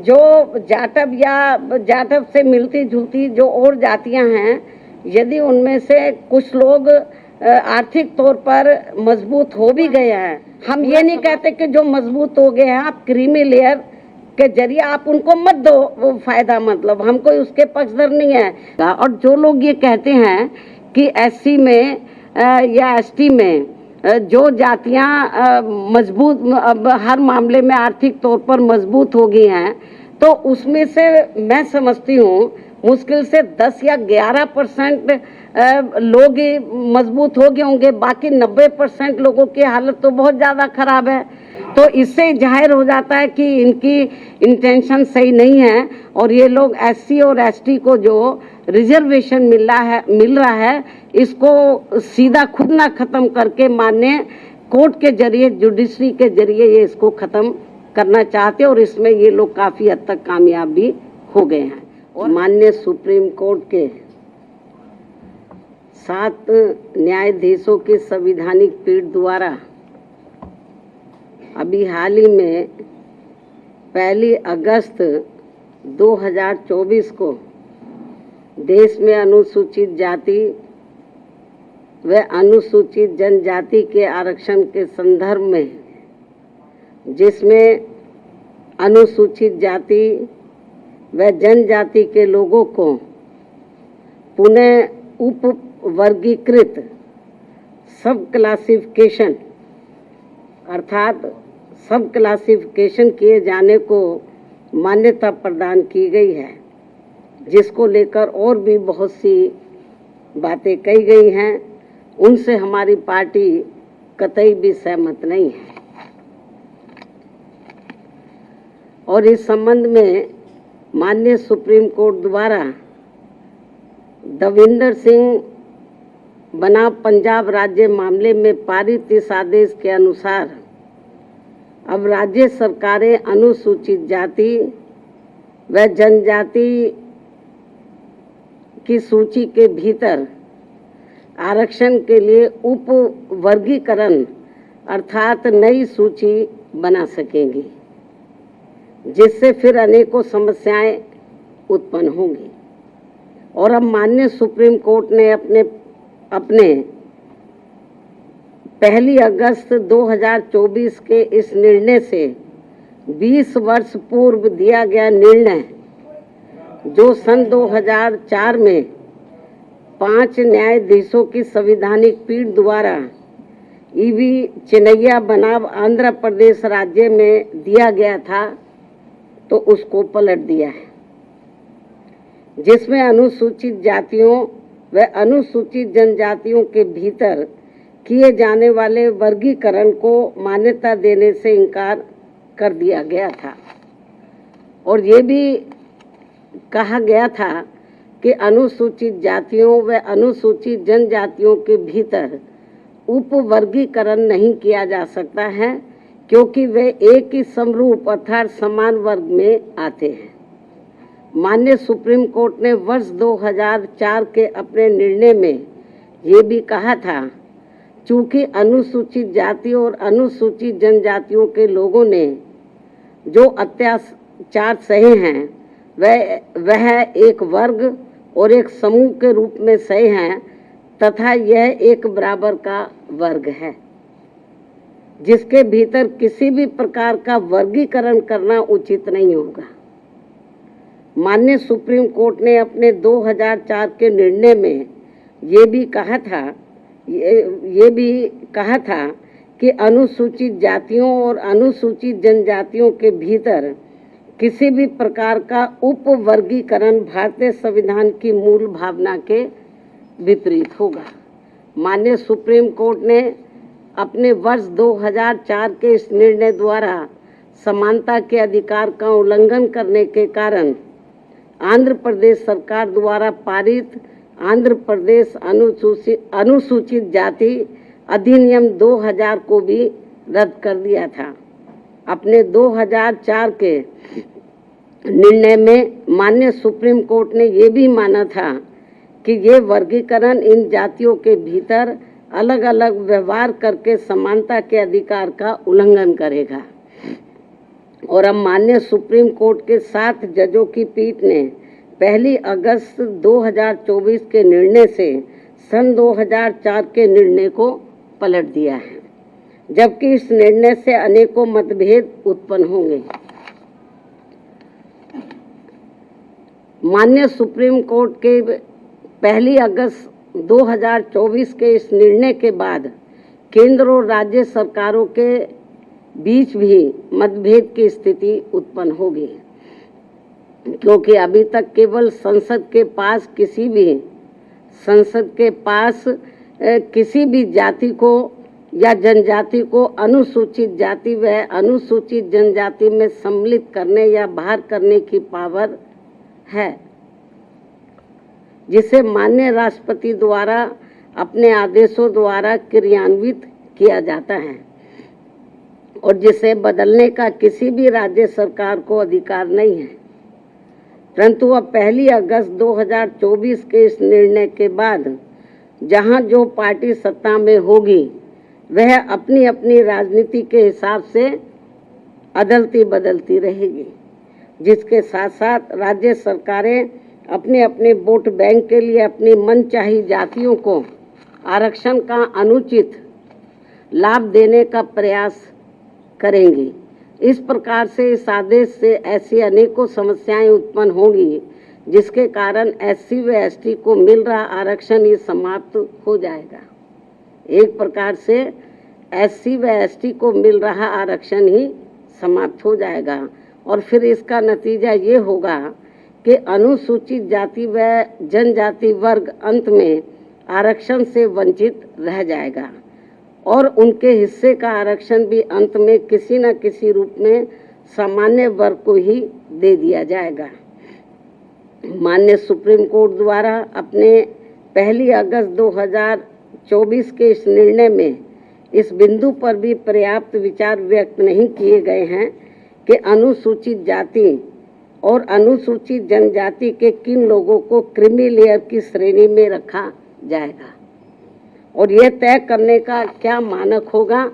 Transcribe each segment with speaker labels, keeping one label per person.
Speaker 1: जो जाटव या जाटव से मिलती जुलती जो और जातियां हैं, यदि उनमें से कुछ लोग आर्थिक तौर पर मजबूत हो भी गए हैं, हम ये नहीं कहते कि जो मजबूत हो गए हैं आप क्रीमी लेयर के जरिए आप उनको मत दो वो फायदा, मतलब हम कोई उसके पक्षधर नहीं है। और जो लोग ये कहते हैं कि एससी में या एसटी में जो जातियां मजबूत अब हर मामले में आर्थिक तौर पर मजबूत हो गई हैं, तो उसमें से मैं समझती हूँ मुश्किल से 10 या 11% लोग ही मजबूत हो गए होंगे, बाकी 90% लोगों की हालत तो बहुत ज़्यादा खराब है। तो इससे जाहिर हो जाता है कि इनकी इंटेंशन सही नहीं है और ये लोग एससी और एसटी को जो रिजर्वेशन मिल रहा है इसको सीधा खुद ना खत्म करके माननीय कोर्ट के जरिए, जुडिशरी के जरिए ये इसको खत्म करना चाहते और इसमें ये लोग काफ़ी हद तक कामयाब भी हो गए हैं। और माननीय सुप्रीम कोर्ट के 7 न्यायाधीशों की संवैधानिक पीठ द्वारा अभी हाल ही में 1 अगस्त 2024 को देश में अनुसूचित जाति व अनुसूचित जनजाति के आरक्षण के संदर्भ में, जिसमें अनुसूचित जाति व जनजाति के लोगों को पुनः उप वर्गीकृत सब क्लासिफिकेशन अर्थात सब क्लासिफिकेशन किए जाने को मान्यता प्रदान की गई है, जिसको लेकर और भी बहुत सी बातें कही गई हैं। उनसे हमारी पार्टी कतई भी सहमत नहीं है और इस संबंध में माननीय सुप्रीम कोर्ट द्वारा दविंदर सिंह बनाम पंजाब राज्य मामले में पारित इस आदेश के अनुसार अब राज्य सरकारें अनुसूचित जाति व जनजाति की सूची के भीतर आरक्षण के लिए उप वर्गीकरण अर्थात नई सूची बना सकेंगी, जिससे फिर अनेकों समस्याएं उत्पन्न होंगी। और अब माननीय सुप्रीम कोर्ट ने अपने 1 अगस्त 2024 के इस निर्णय से 20 वर्ष पूर्व दिया गया निर्णय, जो सन 2004 में 5 न्यायाधीशों की संवैधानिक पीठ द्वारा ईवी चिन्नैया बनाम आंध्र प्रदेश राज्य में दिया गया था, तो उसको पलट दिया है, जिसमें अनुसूचित जातियों व अनुसूचित जनजातियों के भीतर किए जाने वाले वर्गीकरण को मान्यता देने से इनकार कर दिया गया था। और ये भी कहा गया था कि अनुसूचित जातियों व अनुसूचित जनजातियों के भीतर उप वर्गीकरण नहीं किया जा सकता है, क्योंकि वे एक ही समरूप अर्थात समान वर्ग में आते हैं। माननीय सुप्रीम कोर्ट ने वर्ष 2004 के अपने निर्णय में ये भी कहा था, चूंकि अनुसूचित जाति और अनुसूचित जनजातियों के लोगों ने जो अत्याचार सहे हैं वह एक वर्ग और एक समूह के रूप में सहे हैं, तथा यह एक बराबर का वर्ग है, जिसके भीतर किसी भी प्रकार का वर्गीकरण करना उचित नहीं होगा। माननीय सुप्रीम कोर्ट ने अपने 2004 के निर्णय में ये भी कहा था कि अनुसूचित जातियों और अनुसूचित जनजातियों के भीतर किसी भी प्रकार का उप वर्गीकरण भारतीय संविधान की मूल भावना के विपरीत होगा। माननीय सुप्रीम कोर्ट ने अपने वर्ष 2004 के इस निर्णय द्वारा समानता के अधिकार का उल्लंघन करने के कारण आंध्र प्रदेश सरकार द्वारा पारित आंध्र प्रदेश अनुसूचित जाति अधिनियम 2000 को भी रद्द कर दिया था। अपने 2004 के निर्णय में माननीय सुप्रीम कोर्ट ने ये भी माना था कि ये वर्गीकरण इन जातियों के भीतर अलग अलग व्यवहार करके समानता के अधिकार का उल्लंघन करेगा। और अब माननीय सुप्रीम कोर्ट के 7 जजों की पीठ ने 1 अगस्त 2024 के निर्णय से सन 2004 के निर्णय को पलट दिया है, जबकि इस निर्णय से अनेकों मतभेद उत्पन्न होंगे। माननीय सुप्रीम कोर्ट के 1 अगस्त 2024 के इस निर्णय के बाद केंद्र और राज्य सरकारों के बीच भी मतभेद की स्थिति उत्पन्न होगी, क्योंकि अभी तक केवल संसद के पास किसी भी जाति को या जनजाति को अनुसूचित जाति व अनुसूचित जनजाति में सम्मिलित करने या बाहर करने की पावर है, जिसे माननीय राष्ट्रपति द्वारा अपने आदेशों द्वारा क्रियान्वित किया जाता है और जिसे बदलने का किसी भी राज्य सरकार को अधिकार नहीं है। परंतु अब 1 अगस्त 2024 के इस निर्णय के बाद जहां जो पार्टी सत्ता में होगी वह अपनी अपनी राजनीति के हिसाब से अदलती बदलती रहेगी, जिसके साथ साथ राज्य सरकारें अपने अपने वोट बैंक के लिए अपनी मनचाही जातियों को आरक्षण का अनुचित लाभ देने का प्रयास करेंगी। इस प्रकार से इस आदेश से ऐसी अनेकों समस्याएं उत्पन्न होंगी, जिसके कारण SC व ST को मिल रहा आरक्षण ही समाप्त हो जाएगा। एक प्रकार से SC व ST को मिल रहा आरक्षण ही समाप्त हो जाएगा और फिर इसका नतीजा ये होगा कि अनुसूचित जाति व जनजाति वर्ग अंत में आरक्षण से वंचित रह जाएगा और उनके हिस्से का आरक्षण भी अंत में किसी न किसी रूप में सामान्य वर्ग को ही दे दिया जाएगा। माननीय सुप्रीम कोर्ट द्वारा अपने 1 अगस्त 2024 के इस निर्णय में इस बिंदु पर भी पर्याप्त विचार व्यक्त नहीं किए गए हैं कि अनुसूचित जाति और अनुसूचित जनजाति के किन लोगों को क्रीमी लेयर की श्रेणी में रखा जाएगा और यह तय करने का क्या मानक होगा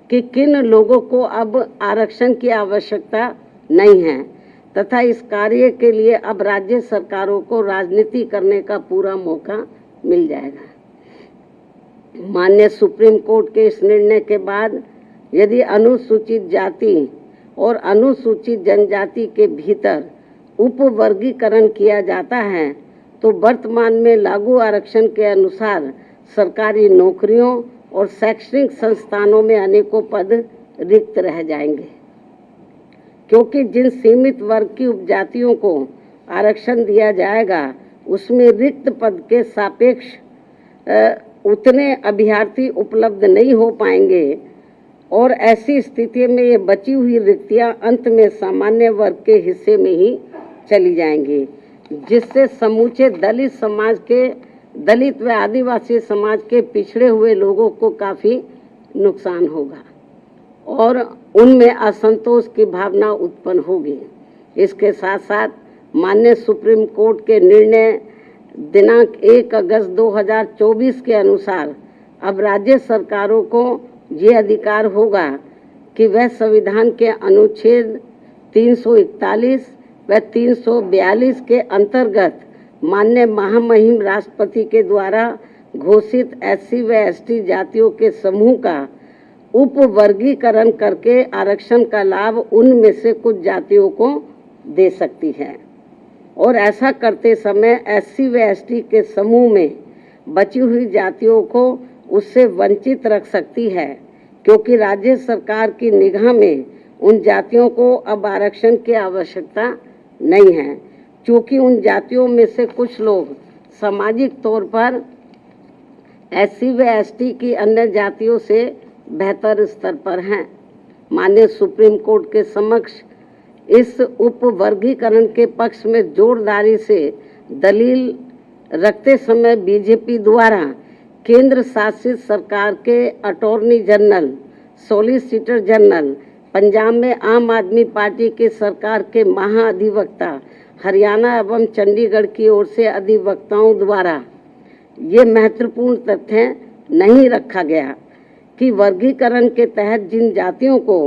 Speaker 1: कि किन लोगों को अब आरक्षण की आवश्यकता नहीं है तथा इस कार्य के लिए अब राज्य सरकारों को राजनीति करने का पूरा मौका मिल जाएगा। माननीय सुप्रीम कोर्ट के इस निर्णय के बाद यदि अनुसूचित जाति और अनुसूचित जनजाति के भीतर उपवर्गीकरण किया जाता है तो वर्तमान में लागू आरक्षण के अनुसार सरकारी नौकरियों और शैक्षणिक संस्थानों में अनेकों पद रिक्त रह जाएंगे, क्योंकि जिन सीमित वर्ग की उपजातियों को आरक्षण दिया जाएगा उसमें रिक्त पद के सापेक्ष उतने अभ्यर्थी उपलब्ध नहीं हो पाएंगे और ऐसी स्थिति में ये बची हुई रिक्तियां अंत में सामान्य वर्ग के हिस्से में ही चली जाएंगी, जिससे समूचे दलित व आदिवासी समाज के पिछड़े हुए लोगों को काफ़ी नुकसान होगा और उनमें असंतोष की भावना उत्पन्न होगी। इसके साथ साथ माननीय सुप्रीम कोर्ट के निर्णय दिनांक 1 अगस्त 2024 के अनुसार अब राज्य सरकारों को ये अधिकार होगा कि वह संविधान के अनुच्छेद 341 व 342 के अंतर्गत माननीय महामहिम राष्ट्रपति के द्वारा घोषित SC व ST जातियों के समूह का उपवर्गीकरण करके आरक्षण का लाभ उनमें से कुछ जातियों को दे सकती है और ऐसा करते समय SC व ST के समूह में बची हुई जातियों को उससे वंचित रख सकती है, क्योंकि राज्य सरकार की निगाह में उन जातियों को अब आरक्षण की आवश्यकता नहीं है, क्योंकि उन जातियों में से कुछ लोग सामाजिक तौर पर SC व ST की अन्य जातियों से बेहतर स्तर पर हैं। माननीय सुप्रीम कोर्ट के समक्ष इस उपवर्गीकरण के पक्ष में जोरदारी से दलील रखते समय बीजेपी द्वारा केंद्र शासित सरकार के attorney general, solicitor general, Punjab में आम आदमी पार्टी की सरकार के महाअधिवक्ता, हरियाणा एवं चंडीगढ़ की ओर से अधिवक्ताओं द्वारा ये महत्वपूर्ण तथ्य नहीं रखा गया कि वर्गीकरण के तहत जिन जातियों को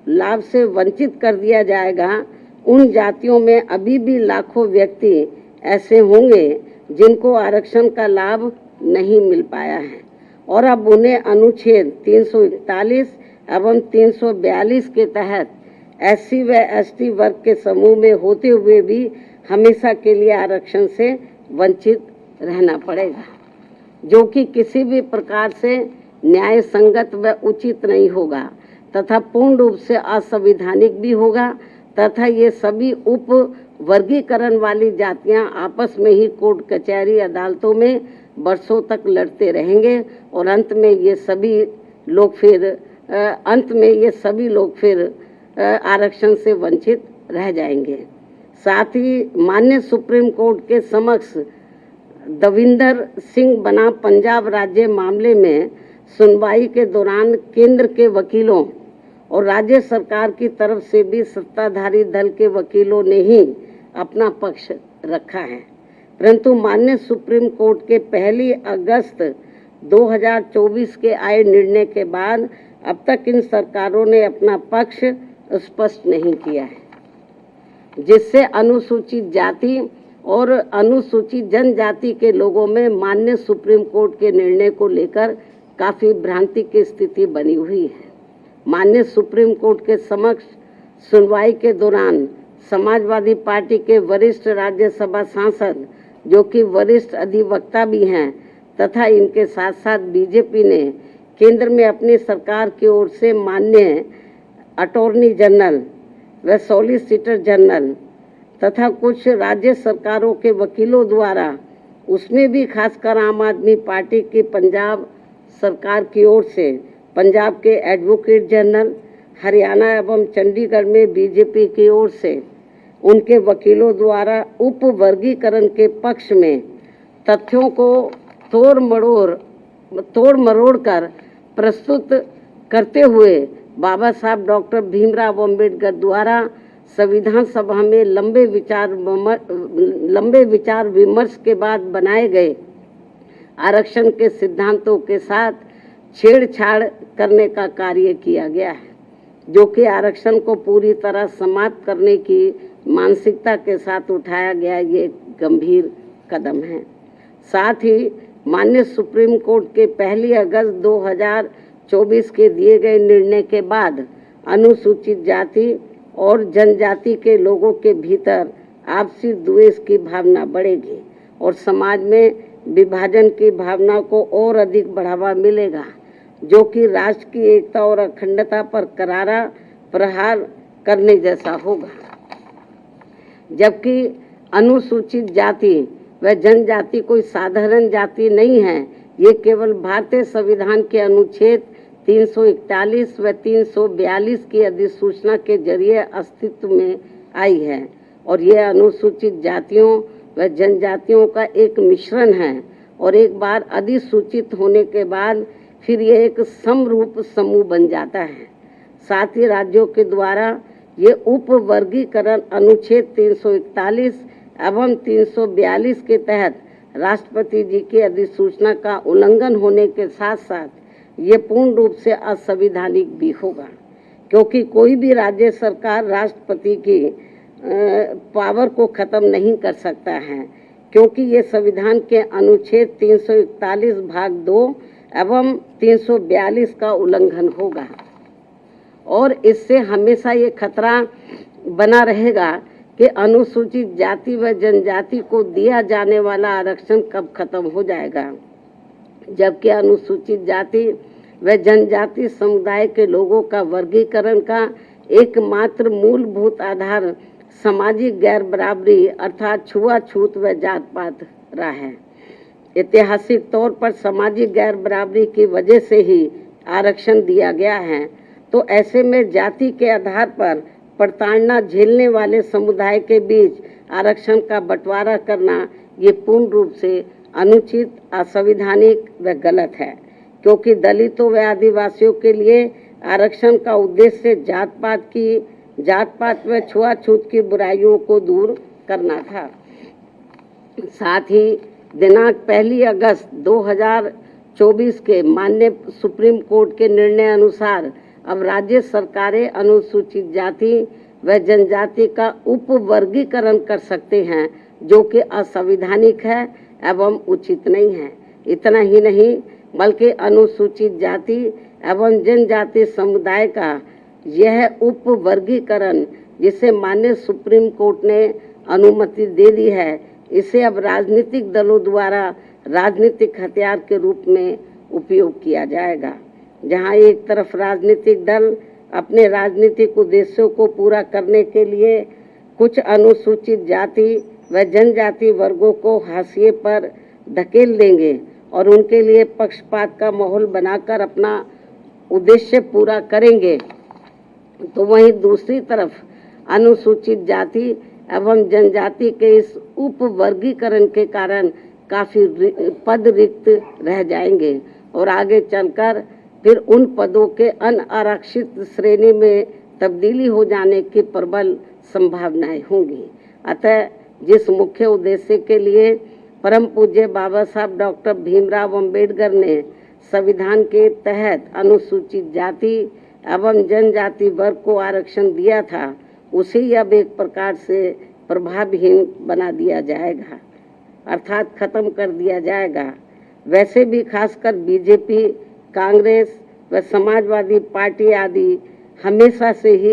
Speaker 1: लाभ से वंचित कर दिया जाएगा, उन जातियों में अभी भी लाखों व्यक्ति ऐसे होंगे जिनको आरक्षण का लाभ नहीं मिल पाया है और अब उन्हें अनुच्छेद 341 एवं 342 के तहत SC व ST वर्ग के समूह में होते हुए भी हमेशा के लिए आरक्षण से वंचित रहना पड़ेगा, जो कि किसी भी प्रकार से न्याय संगत व उचित नहीं होगा तथा पूर्ण रूप से असंवैधानिक भी होगा तथा ये सभी उप वर्गीकरण वाली जातियां आपस में ही कोर्ट कचहरी अदालतों में वर्षों तक लड़ते रहेंगे और अंत में ये सभी लोग फिर आरक्षण से वंचित रह जाएंगे। साथ ही माननीय सुप्रीम कोर्ट के समक्ष दविंदर सिंह बनाम पंजाब राज्य मामले में सुनवाई के दौरान केंद्र के वकीलों और राज्य सरकार की तरफ से भी सत्ताधारी दल के वकीलों ने ही अपना पक्ष रखा है, परंतु माननीय सुप्रीम कोर्ट के 1 अगस्त 2024 के आए निर्णय के बाद अब तक इन सरकारों ने अपना पक्ष स्पष्ट नहीं किया है, जिससे अनुसूचित जाति और अनुसूचित जनजाति के लोगों में माननीय सुप्रीम कोर्ट के निर्णय को लेकर काफी भ्रांति की स्थिति बनी हुई है। माननीय सुप्रीम कोर्ट के समक्ष सुनवाई के दौरान समाजवादी पार्टी के वरिष्ठ राज्यसभा सांसद, जो कि वरिष्ठ अधिवक्ता भी हैं, तथा इनके साथ साथ बीजेपी ने केंद्र में अपनी सरकार की ओर से माननीय अटॉर्नी जनरल व सॉलिसिटर जनरल तथा कुछ राज्य सरकारों के वकीलों द्वारा, उसमें भी खासकर आम आदमी पार्टी की पंजाब सरकार की ओर से पंजाब के एडवोकेट जनरल, हरियाणा एवं चंडीगढ़ में बीजेपी की ओर से उनके वकीलों द्वारा उप वर्गीकरण के पक्ष में तथ्यों को तोड़ मरोड़ कर प्रस्तुत करते हुए बाबा साहब डॉक्टर भीमराव अम्बेडकर द्वारा संविधान सभा में लंबे विचार विमर्श के बाद बनाए गए आरक्षण के सिद्धांतों के साथ छेड़छाड़ करने का कार्य किया गया है, जो कि आरक्षण को पूरी तरह समाप्त करने की मानसिकता के साथ उठाया गया ये गंभीर कदम है। साथ ही माननीय सुप्रीम कोर्ट के 1 अगस्त 2024 के दिए गए निर्णय के बाद अनुसूचित जाति और जनजाति के लोगों के भीतर आपसी द्वेष की भावना बढ़ेगी और समाज में विभाजन की भावना को और अधिक बढ़ावा मिलेगा, जो कि राष्ट्र की एकता और अखंडता पर करारा प्रहार करने जैसा होगा। जबकि अनुसूचित जाति व जनजाति कोई साधारण जाति नहीं है, ये केवल भारतीय संविधान के अनुच्छेद 341 व 342 की अधिसूचना के जरिए अस्तित्व में आई है और ये अनुसूचित जातियों व जनजातियों का एक मिश्रण है और एक बार अधिसूचित होने के बाद फिर यह एक समरूप समूह बन जाता है। साथ ही राज्यों के द्वारा ये उप वर्गीकरण अनुच्छेद 341 एवं 342 के तहत राष्ट्रपति जी की अधिसूचना का उल्लंघन होने के साथ साथ ये पूर्ण रूप से असंवैधानिक भी होगा, क्योंकि कोई भी राज्य सरकार राष्ट्रपति की पावर को खत्म नहीं कर सकता है, क्योंकि ये संविधान के अनुच्छेद 341 भाग 2 एवं 342 का उल्लंघन होगा और इससे हमेशा ये खतरा बना रहेगा कि अनुसूचित जाति व जनजाति को दिया जाने वाला आरक्षण कब खत्म हो जाएगा, जबकि अनुसूचित जाति व जनजाति समुदाय के लोगों का वर्गीकरण का एकमात्र मूलभूत आधार सामाजिक गैर बराबरी अर्थात छुआछूत व जात पात रहा है। ऐतिहासिक तौर पर सामाजिक गैर बराबरी की वजह से ही आरक्षण दिया गया है, तो ऐसे में जाति के आधार पर प्रताड़ना झेलने वाले समुदाय के बीच आरक्षण का बंटवारा करना ये पूर्ण रूप से अनुचित, असंवैधानिक व गलत है, क्योंकि दलितों व आदिवासियों के लिए आरक्षण का उद्देश्य जात पात व छुआछूत की बुराइयों को दूर करना था। साथ ही दिनांक 1 अगस्त 2024 के माननीय सुप्रीम कोर्ट के निर्णय अनुसार अब राज्य सरकारें अनुसूचित जाति व जनजाति का उपवर्गीकरण कर सकते हैं, जो कि असंवैधानिक है एवं उचित नहीं है। इतना ही नहीं बल्कि अनुसूचित जाति एवं जनजाति समुदाय का यह उपवर्गीकरण, जिसे माननीय सुप्रीम कोर्ट ने अनुमति दे दी है, इसे अब राजनीतिक दलों द्वारा राजनीतिक हथियार के रूप में उपयोग किया जाएगा। जहां एक तरफ राजनीतिक दल अपने राजनीतिक उद्देश्यों को पूरा करने के लिए कुछ अनुसूचित जाति व जनजाति वर्गों को हाशिए पर धकेल देंगे और उनके लिए पक्षपात का माहौल बनाकर अपना उद्देश्य पूरा करेंगे, तो वहीं दूसरी तरफ अनुसूचित जाति एवं जनजाति के इस उपवर्गीकरण के कारण काफी पद रिक्त रह जाएंगे और आगे चलकर फिर उन पदों के अनारक्षित श्रेणी में तब्दीली हो जाने की प्रबल संभावनाएं होंगी। अतः जिस मुख्य उद्देश्य के लिए परम पूज्य बाबा साहब डॉक्टर भीमराव अंबेडकर ने संविधान के तहत अनुसूचित जाति एवं जनजाति वर्ग को आरक्षण दिया था, उसे अब एक प्रकार से प्रभावहीन बना दिया जाएगा, अर्थात खत्म कर दिया जाएगा। वैसे भी खासकर बीजेपी, कांग्रेस व समाजवादी पार्टी आदि हमेशा से ही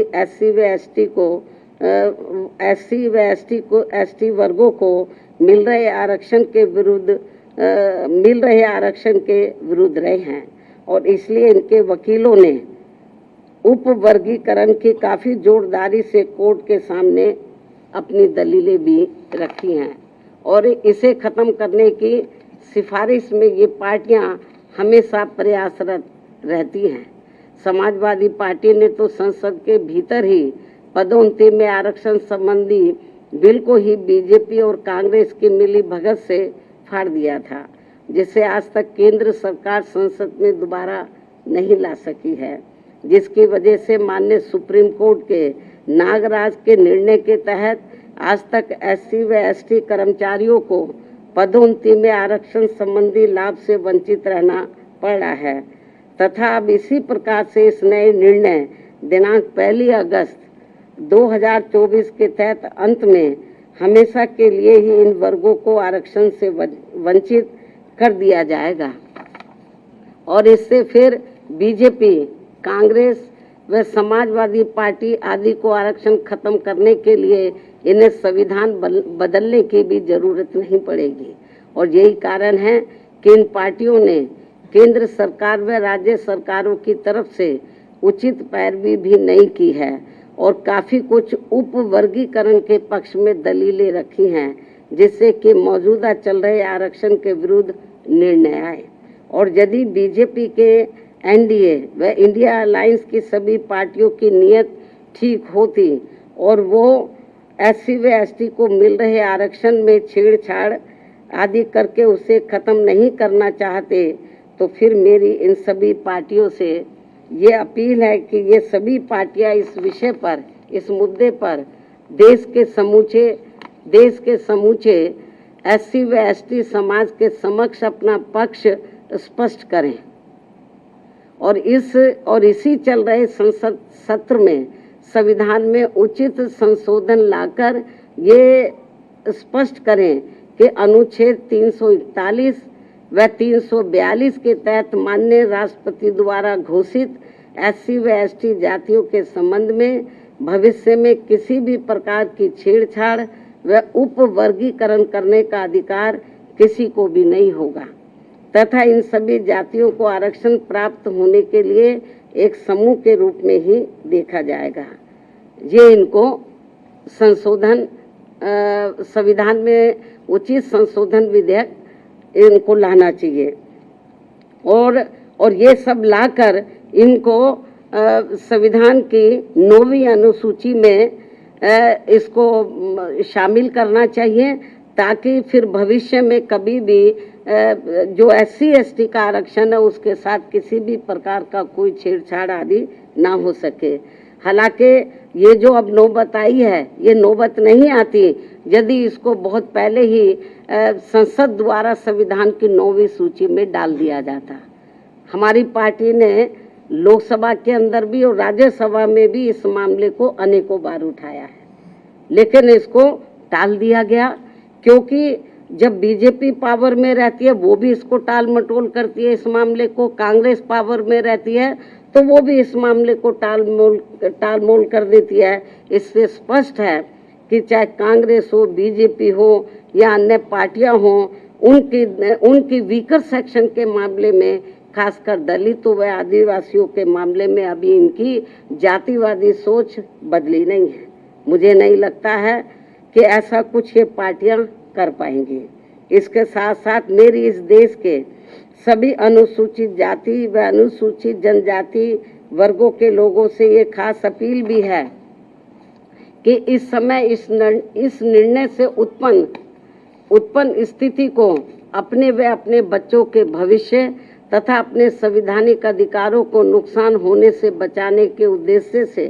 Speaker 1: एसटी वर्गों को मिल रहे आरक्षण के विरुद्ध रहे हैं और इसलिए इनके वकीलों ने उपवर्गीकरण की काफी जोरदारी से कोर्ट के सामने अपनी दलीलें भी रखी हैं और इसे खत्म करने की सिफारिश में ये पार्टियां हमेशा प्रयासरत रहती हैं। समाजवादी पार्टी ने तो संसद के भीतर ही पदोन्नति में आरक्षण संबंधी बिल को ही बीजेपी और कांग्रेस की मिली भगत से फाड़ दिया था, जिसे आज तक केंद्र सरकार संसद में दोबारा नहीं ला सकी है, जिसकी वजह से माननीय सुप्रीम कोर्ट के नागराज के निर्णय के तहत आज तक एससी व एसटी कर्मचारियों को पदोन्नति में आरक्षण संबंधी लाभ से वंचित रहना पड़ रहा है तथा अब इसी प्रकार से इस नए निर्णय दिनांक 1 अगस्त 2024 के तहत अंत में हमेशा के लिए ही इन वर्गों को आरक्षण से वंचित कर दिया जाएगा और इससे फिर बीजेपी, कांग्रेस व समाजवादी पार्टी आदि को आरक्षण खत्म करने के लिए इन्हें संविधान बदलने की भी जरूरत नहीं पड़ेगी। और यही कारण है कि इन पार्टियों ने केंद्र सरकार व राज्य सरकारों की तरफ से उचित पैरवी भी नहीं की है और काफी कुछ उपवर्गीकरण के पक्ष में दलीलें रखी हैं, जिससे कि मौजूदा चल रहे आरक्षण के विरुद्ध निर्णय आए। और यदि बीजेपी के एनडीए व इंडिया अलायंस की सभी पार्टियों की नीयत ठीक होती और वो एससी व एसटी को मिल रहे आरक्षण में छेड़छाड़ आदि करके उसे खत्म नहीं करना चाहते, तो फिर मेरी इन सभी पार्टियों से ये अपील है कि ये सभी पार्टियां इस विषय पर, इस मुद्दे पर देश के समूचे एससी व एसटी समाज के समक्ष अपना पक्ष स्पष्ट करें और इसी चल रहे संसद सत्र में संविधान में उचित संशोधन लाकर ये स्पष्ट करें कि अनुच्छेद 341 व 342 के तहत माननीय राष्ट्रपति द्वारा घोषित एससी व एसटी जातियों के संबंध में भविष्य में किसी भी प्रकार की छेड़छाड़ व उपवर्गीकरण करने का अधिकार किसी को भी नहीं होगा तथा इन सभी जातियों को आरक्षण प्राप्त होने के लिए एक समूह के रूप में ही देखा जाएगा। ये इनको संशोधन संविधान में उचित संशोधन विधेयक इनको लाना चाहिए और ये सब लाकर इनको संविधान की 9वीं अनुसूची में इसको शामिल करना चाहिए ताकि फिर भविष्य में कभी भी जो एससी एसटी का आरक्षण है उसके साथ किसी भी प्रकार का कोई छेड़छाड़ आदि ना हो सके। हालांकि ये जो अब नौबत आई है, ये नौबत नहीं आती यदि इसको बहुत पहले ही संसद द्वारा संविधान की 9वीं सूची में डाल दिया जाता। हमारी पार्टी ने लोकसभा के अंदर भी और राज्यसभा में भी इस मामले को अनेकों बार उठाया है, लेकिन इसको टाल दिया गया, क्योंकि जब बीजेपी पावर में रहती है वो भी इसको टाल मटोल करती है इस मामले को, कांग्रेस पावर में रहती है तो वो भी इस मामले को टालमोल कर देती है। इससे स्पष्ट है कि चाहे कांग्रेस हो, बीजेपी हो या अन्य पार्टियां हो, उनकी वीकर सेक्शन के मामले में, खासकर दलितों व आदिवासियों के मामले में अभी इनकी जातिवादी सोच बदली नहीं है। मुझे नहीं लगता है कि ऐसा कुछ ये पार्टियां कर पाएंगी। इसके साथ साथ मेरी इस देश के सभी अनुसूचित जाति व अनुसूचित जनजाति वर्गों के लोगों से ये खास अपील भी है कि इस समय इस निर्णय से उत्पन्न स्थिति को अपने व अपने बच्चों के भविष्य तथा अपने संवैधानिक अधिकारों को नुकसान होने से बचाने के उद्देश्य से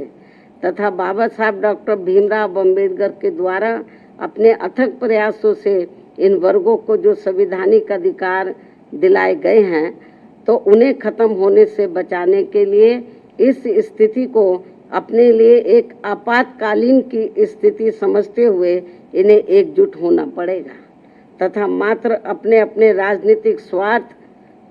Speaker 1: तथा बाबा साहब डॉक्टर भीमराव अम्बेडकर के द्वारा अपने अथक प्रयासों से इन वर्गों को जो संवैधानिक अधिकार दिलाए गए हैं, तो उन्हें खत्म होने से बचाने के लिए इस स्थिति को अपने लिए एक आपातकालीन की स्थिति समझते हुए इन्हें एकजुट होना पड़ेगा तथा मात्र अपने अपने राजनीतिक स्वार्थ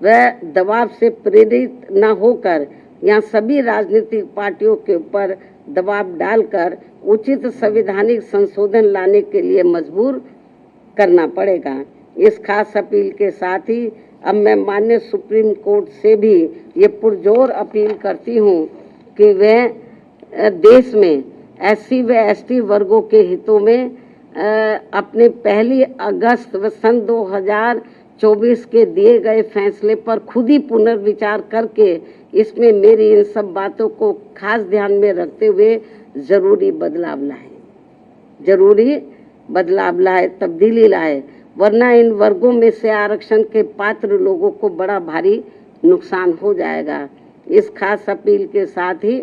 Speaker 1: व दबाव से प्रेरित न होकर यहाँ सभी राजनीतिक पार्टियों के ऊपर दबाव डालकर उचित संवैधानिक संशोधन लाने के लिए मजबूर करना पड़ेगा। इस खास अपील के साथ ही अब मैं माननीय सुप्रीम कोर्ट से भी ये पुरजोर अपील करती हूँ कि वह देश में SC व ST वर्गों के हितों में अपने 1 अगस्त व सन 2024 के दिए गए फैसले पर खुद ही पुनर्विचार करके इसमें मेरी इन सब बातों को खास ध्यान में रखते हुए जरूरी बदलाव लाए, तब्दीली लाए, वरना इन वर्गों में से आरक्षण के पात्र लोगों को बड़ा भारी नुकसान हो जाएगा। इस खास अपील के साथ ही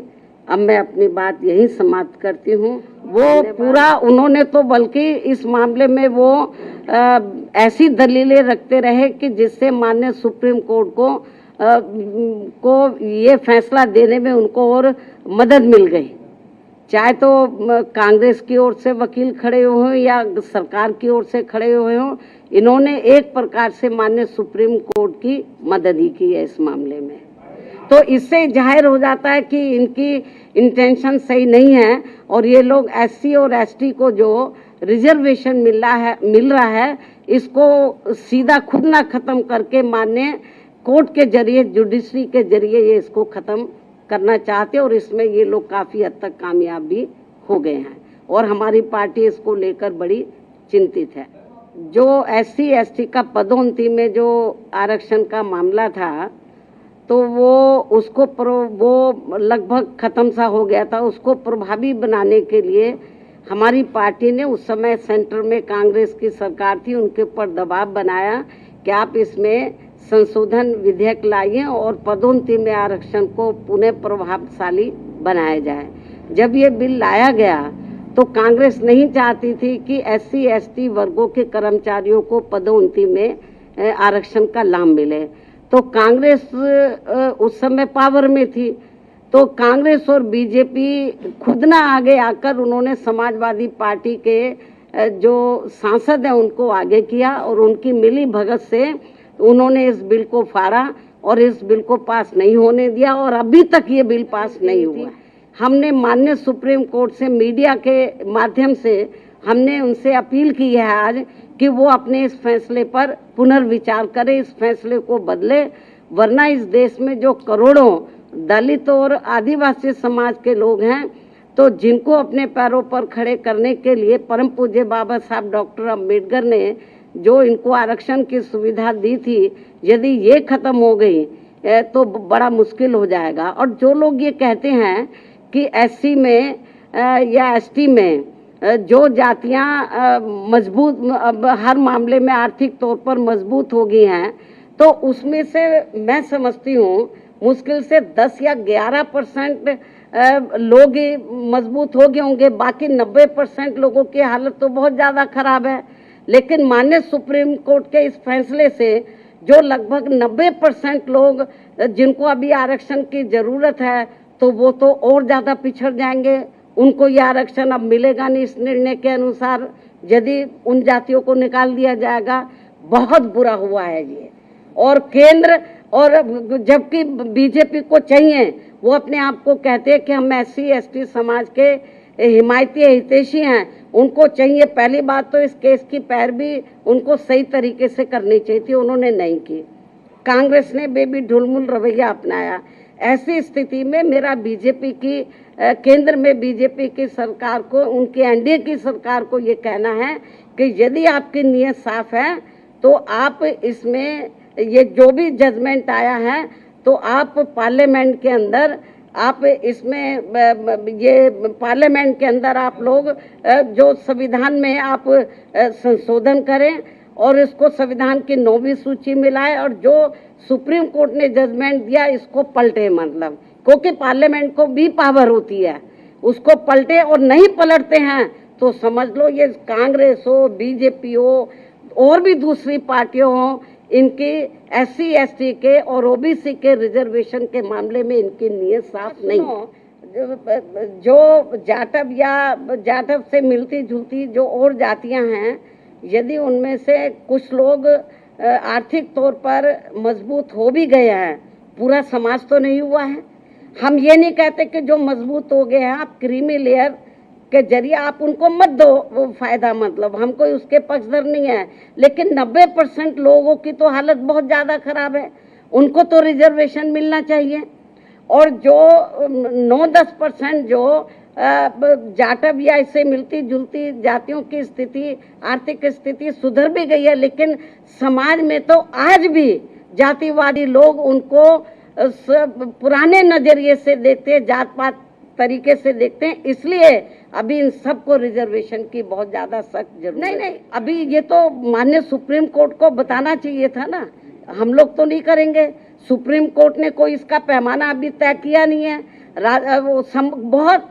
Speaker 1: अब मैं अपनी बात यही समाप्त करती हूँ। वो पूरा उन्होंने तो बल्कि इस मामले में वो ऐसी दलीलें रखते रहे कि जिससे माननीय सुप्रीम कोर्ट को ये फैसला देने में उनको और मदद मिल गई, चाहे तो कांग्रेस की ओर से वकील खड़े हुए हों या सरकार की ओर से खड़े हुए हों, इन्होंने एक प्रकार से माननीय सुप्रीम कोर्ट की मदद ही की है इस मामले में। तो इससे जाहिर हो जाता है कि इनकी इंटेंशन सही नहीं है और ये लोग SC और ST को जो रिजर्वेशन मिल रहा है इसको सीधा खुद ना खत्म करके माननीय कोर्ट के जरिए, जुडिशरी के जरिए ये इसको खत्म करना चाहते हैं और इसमें ये लोग काफ़ी हद तक कामयाब भी हो गए हैं और हमारी पार्टी इसको लेकर बड़ी चिंतित है। जो SC ST का पदोन्नति में जो आरक्षण का मामला था तो वो लगभग ख़त्म सा हो गया था। उसको प्रभावी बनाने के लिए हमारी पार्टी ने उस समय सेंटर में कांग्रेस की सरकार थी, उनके ऊपर दबाव बनाया कि आप इसमें संशोधन विधेयक लाइए और पदोन्नति में आरक्षण को पुनः प्रभावशाली बनाया जाए। जब ये बिल लाया गया तो कांग्रेस नहीं चाहती थी कि SC ST वर्गों के कर्मचारियों को पदोन्नति में आरक्षण का लाभ मिले। तो कांग्रेस उस समय पावर में थी, तो कांग्रेस और बीजेपी खुद ना आगे आकर उन्होंने समाजवादी पार्टी के जो सांसद हैं उनको आगे किया और उनकी मिली भगत से उन्होंने इस बिल को फाड़ा और इस बिल को पास नहीं होने दिया और अभी तक ये बिल पास नहीं हुआ। हमने माननीय सुप्रीम कोर्ट से मीडिया के माध्यम से हमने उनसे अपील की है आज कि वो अपने इस फैसले पर पुनर्विचार करें, इस फैसले को बदले, वरना इस देश में जो करोड़ों दलित और आदिवासी समाज के लोग हैं तो जिनको अपने पैरों पर खड़े करने के लिए परम पूज्य बाबा साहब डॉक्टर अम्बेडकर ने जो इनको आरक्षण की सुविधा दी थी, यदि ये खत्म हो गई तो बड़ा मुश्किल हो जाएगा। और जो लोग ये कहते हैं कि SC में या ST में जो जातियां मजबूत हर मामले में आर्थिक तौर पर मजबूत हो गई हैं, तो उसमें से मैं समझती हूँ मुश्किल से 10 या 11% लोग मजबूत हो गए होंगे, बाकी 90% लोगों की हालत तो बहुत ज़्यादा खराब है। लेकिन माननीय सुप्रीम कोर्ट के इस फैसले से जो लगभग 90% लोग जिनको अभी आरक्षण की जरूरत है तो वो तो और ज्यादा पिछड़ जाएंगे, उनको ये आरक्षण अब मिलेगा नहीं। इस निर्णय के अनुसार यदि उन जातियों को निकाल दिया जाएगा, बहुत बुरा हुआ है ये। और केंद्र और जबकि बीजेपी को चाहिए, वो अपने आप को कहते हैं कि हम SC ST समाज के हिमायती हितैषी हैं, उनको चाहिए पहली बात तो इस केस की पैरवी उनको सही तरीके से करनी चाहिए थी, उन्होंने नहीं की। कांग्रेस ने बेबी ढुलमुल रवैया अपनाया। ऐसी स्थिति में मेरा बीजेपी की केंद्र में बीजेपी की सरकार को, उनकी NDA की सरकार को ये कहना है कि यदि आपकी नीयत साफ है तो आप इसमें ये जो भी जजमेंट आया है तो आप पार्लियामेंट के अंदर आप इसमें ये पार्लियामेंट के अंदर आप लोग जो संविधान में आप संशोधन करें और इसको संविधान की 9वीं सूची में लाए और जो सुप्रीम कोर्ट ने जजमेंट दिया इसको पलटे, मतलब क्योंकि पार्लियामेंट को भी पावर होती है, उसको पलटे। और नहीं पलटते हैं तो समझ लो ये कांग्रेस हो, बीजेपी हो और भी दूसरी पार्टियां हो, इनकी SC ST के और OBC के रिजर्वेशन के मामले में इनकी नीयत साफ नहीं। जो जाटव से मिलती जुलती जो और जातियां हैं, यदि उनमें से कुछ लोग आर्थिक तौर पर मजबूत हो भी गए हैं, पूरा समाज तो नहीं हुआ है। हम ये नहीं कहते कि जो मजबूत हो गए हैं आप क्रीमी लेयर के जरिए आप उनको मत दो वो फायदा, मतलब हम कोई उसके पक्षधर नहीं है, लेकिन 90% लोगों की तो हालत बहुत ज़्यादा खराब है, उनको तो रिजर्वेशन मिलना चाहिए। और जो 9-10% जो जाटव या इससे मिलती जुलती जातियों की स्थिति, आर्थिक स्थिति सुधर भी गई है, लेकिन समाज में तो आज भी जातिवादी लोग उनको पुराने नजरिए से देखते हैं, जात पात तरीके से देखते हैं। इसलिए अभी इन सबको रिजर्वेशन की बहुत ज्यादा सख्त जरूरत है। नहीं, अभी ये तो माननीय सुप्रीम कोर्ट को बताना चाहिए था ना, हम लोग तो नहीं करेंगे। सुप्रीम कोर्ट ने कोई इसका पैमाना अभी तय किया नहीं है। बहुत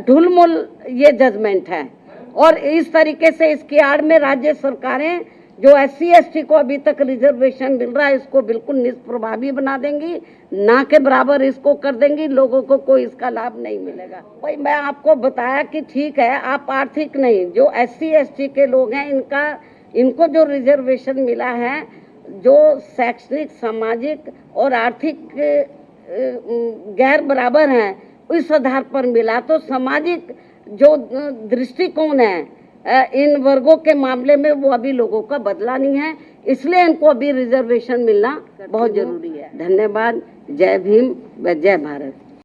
Speaker 1: ढुलमुल ये जजमेंट है और इस तरीके से इसकी आड़ में राज्य सरकारें जो SC ST को अभी तक रिजर्वेशन मिल रहा है इसको बिल्कुल निष्प्रभावी बना देंगी, ना के बराबर इसको कर देंगी, लोगों को कोई इसका लाभ नहीं मिलेगा। भाई मैं आपको बताया कि ठीक है आप आर्थिक नहीं, जो SC ST के लोग हैं इनको जो रिजर्वेशन मिला है, जो शैक्षणिक, सामाजिक और आर्थिक गैर बराबर हैं, इस आधार पर मिला। तो सामाजिक जो दृष्टिकोण है इन वर्गों के मामले में वो अभी लोगों का बदला नहीं है, इसलिए इनको अभी रिजर्वेशन मिलना बहुत जरूरी है। धन्यवाद। जय भीम व जय भारत।